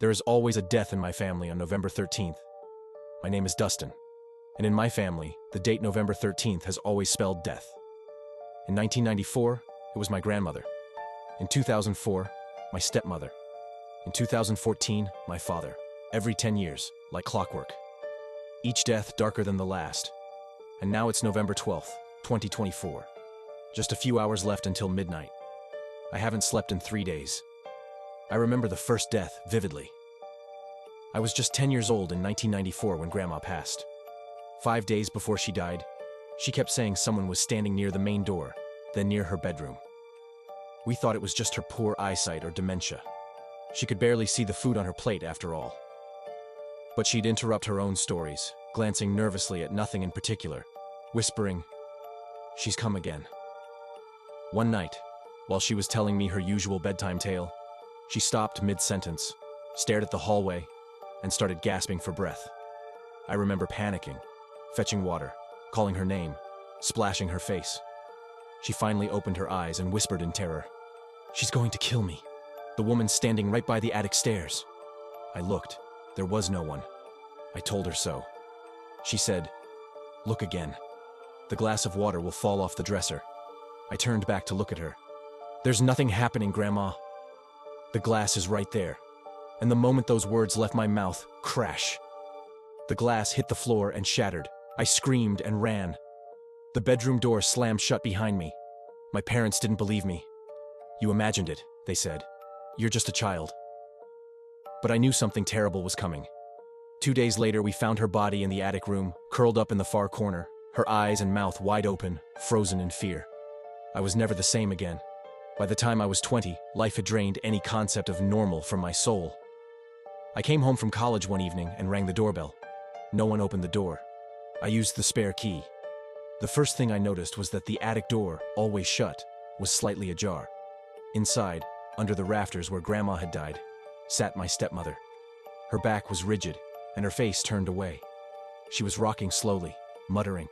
There is always a death in my family on November 13th. My name is Dustin, and in my family, the date November 13th has always spelled death. In 1994, it was my grandmother. In 2004, my stepmother. In 2014, my father. Every 10 years, like clockwork. Each death darker than the last. And now it's November 12th, 2024. Just a few hours left until midnight. I haven't slept in 3 days. I remember the first death vividly. I was just 10 years old in 1994 when Grandma passed. 5 days before she died, she kept saying someone was standing near the main door, then near her bedroom. We thought it was just her poor eyesight or dementia. She could barely see the food on her plate after all. But she'd interrupt her own stories, glancing nervously at nothing in particular, whispering, "She's come again." One night, while she was telling me her usual bedtime tale, she stopped mid-sentence, stared at the hallway, and started gasping for breath. I remember panicking, fetching water, calling her name, splashing her face. She finally opened her eyes and whispered in terror, "She's going to kill me. The woman's standing right by the attic stairs." I looked. There was no one. I told her so. She said, "Look again. The glass of water will fall off the dresser." I turned back to look at her. "There's nothing happening, Grandma. The glass is right there." And the moment those words left my mouth, crash. The glass hit the floor and shattered. I screamed and ran. The bedroom door slammed shut behind me. My parents didn't believe me. "You imagined it," they said. "You're just a child." But I knew something terrible was coming. 2 days later, we found her body in the attic room, curled up in the far corner, her eyes and mouth wide open, frozen in fear. I was never the same again. By the time I was 20, life had drained any concept of normal from my soul. I came home from college one evening and rang the doorbell. No one opened the door. I used the spare key. The first thing I noticed was that the attic door, always shut, was slightly ajar. Inside, under the rafters where Grandma had died, sat my stepmother. Her back was rigid, and her face turned away. She was rocking slowly, muttering,